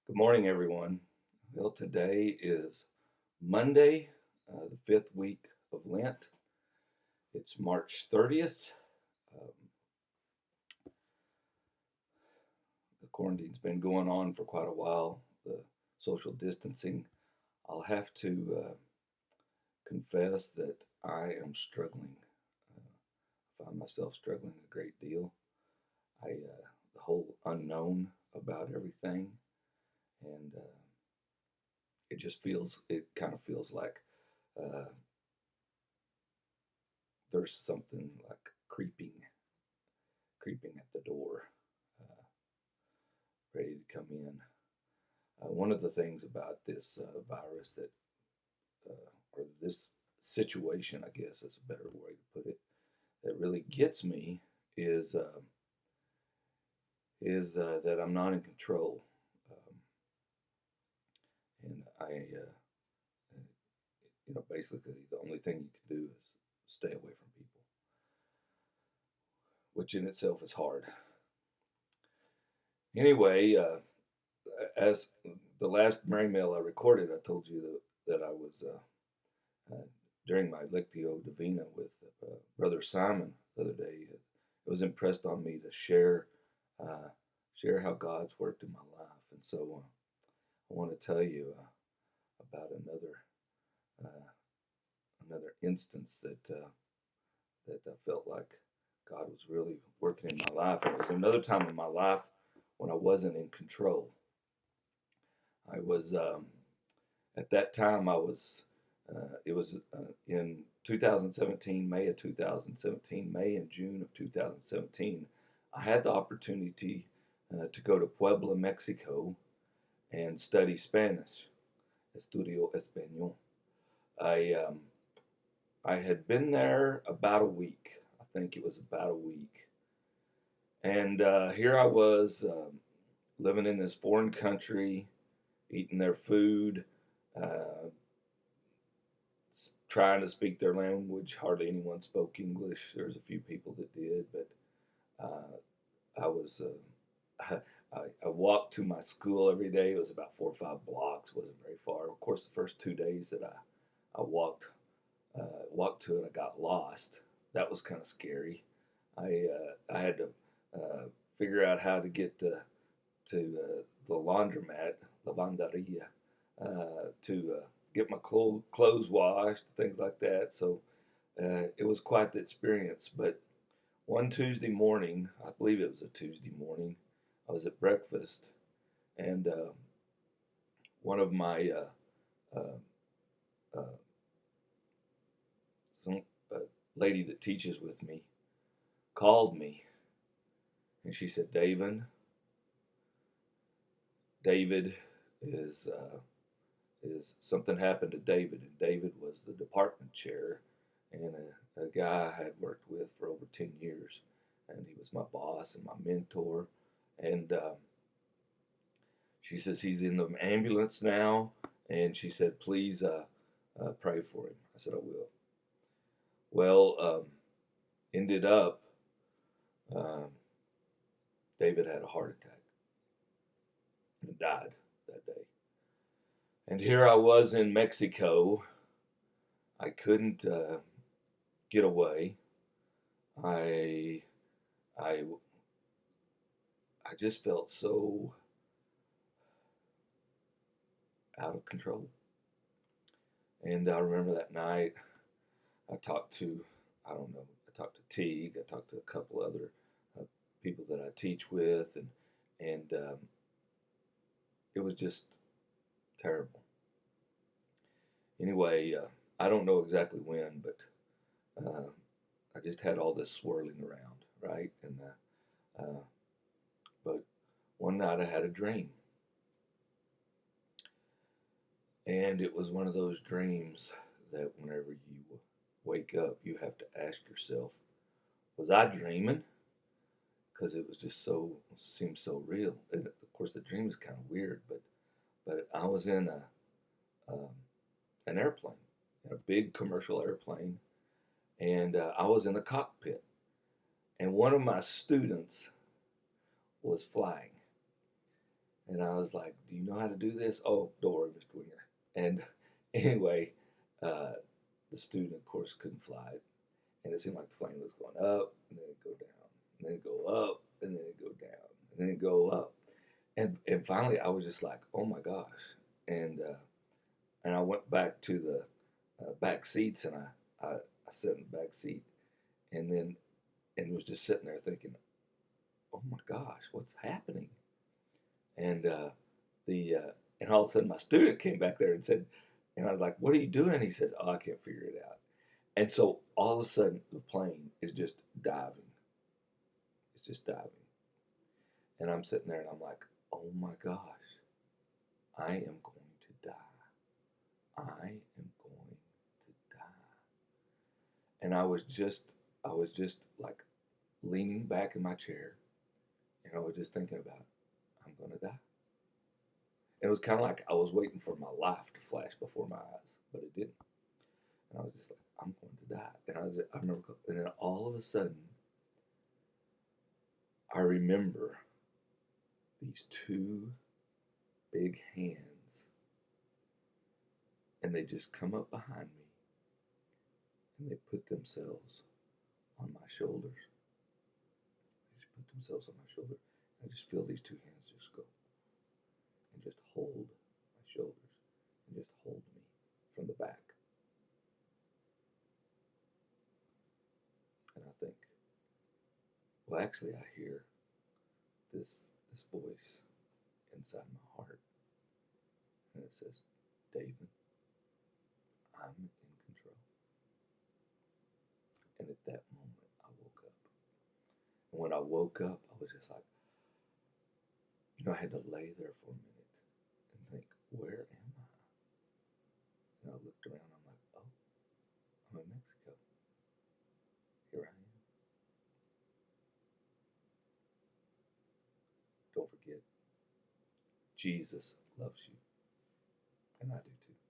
Good morning, everyone. Well, today is Monday, the fifth week of Lent. It's March 30th. Um, the quarantine's been going on for quite a while, the social distancing. I'll have to confess that I am struggling. I find myself struggling a great deal. The whole unknown about everything, and it kind of feels like uh, there's something like creeping at the door, uh, ready to come in. One of the things about this virus or this situation, I guess is a better way to put it, that really gets me is uh, is that I'm not in control, and basically the only thing you can do is stay away from people, which in itself is hard. Anyway, as the last Mary Mail I recorded, I told you that I was uh, during my Lectio Divina with Brother Simon the other day. It was impressed on me to uh, share how God's worked in my life, and so I want to tell you about uh, another instance that I felt like God was really working in my life. And it was another time in my life when I wasn't in control. I was At that time I was it was in 2017, May of 2017, May and June of 2017. I had the opportunity to go to Puebla, Mexico, and study Spanish, estudio español. I um, I had been there about a week. I think it was about a week, and here I was living in this foreign country, eating their food, uh, trying to speak their language. Hardly anyone spoke English. There's a few people that did, but I was I walked to my school every day. It was about 4 or 5 blocks. Wasn't very far. Of course, the first 2 days that I walked to it, I got lost. That was kind of scary. I had to uh, figure out how to get to the laundromat, lavanderia, to get my clothes washed, things like that. So it was quite the experience. But one Tuesday morning, I believe it was a Tuesday morning, I was at breakfast, and one of my uh, some lady that teaches with me called me, and she said, David is something happened to David, and David was the department chair and a guy I had worked with for over 10 years, and he was my boss and my mentor. And she says he's in the ambulance now, and she said, please pray for him. I said, I will. Well, ended up, um, David had a heart attack and died that day. And here I was in Mexico. I couldn't get away. I I I just felt so out of control. And I remember that night I talked to, I don't know, I talked to Teague, I talked to a couple other uh, people that I teach with, and it was just terrible. Anyway, I don't know exactly when, but uh, I just had all this swirling around, right? But one night I had a dream, and it was one of those dreams that whenever you wake up, you have to ask yourself, was I dreaming? Because it was just seemed so real. And of course, the dream is kind of weird, but I was in um, an airplane, in a big commercial airplane, and I was in the cockpit, and one of my students was flying, And I was like, "Do you know how to do this?" "Oh, don't worry, Mr. Winger." And anyway, uh, the student, of course, couldn't fly it, and it seemed like the flame was going up, and then it'd go down, and then it'd go up, and then it'd go down, and then it'd go up, and finally, I was just like, "Oh my gosh!" And and I went back to the back seats, and I sat in the back seat, and then and was just sitting there thinking, "Oh my gosh, what's happening?" And the and all of a sudden, my student came back there and said, and I was like, "What are you doing?" He says, "Oh, I can't figure it out." And so all of a sudden, the plane is just diving. It's just diving. And I'm sitting there and I'm like, oh my gosh, I am going to die. I am going to die. And I was just like leaning back in my chair and I was just thinking about, I'm going to die. And it was kind of like I was waiting for my life to flash before my eyes, but it didn't. And I was just like, I'm going to die. And I remember, and then all of a sudden, I remember these two big hands, and they just come up behind me, and they put themselves on my shoulders. They just put themselves on my shoulder. I just feel these two hands just go and just hold my shoulders and just hold me from the back. And I think, well, actually, I hear this voice inside my heart, and it says, David, I'm in control. And at that moment, I woke up. And when I woke up, I was just like, I had to lay there for a minute and think, where am I? And I looked around, I'm like, oh, I'm in Mexico. Here I am. Don't forget, Jesus loves you, and I do too.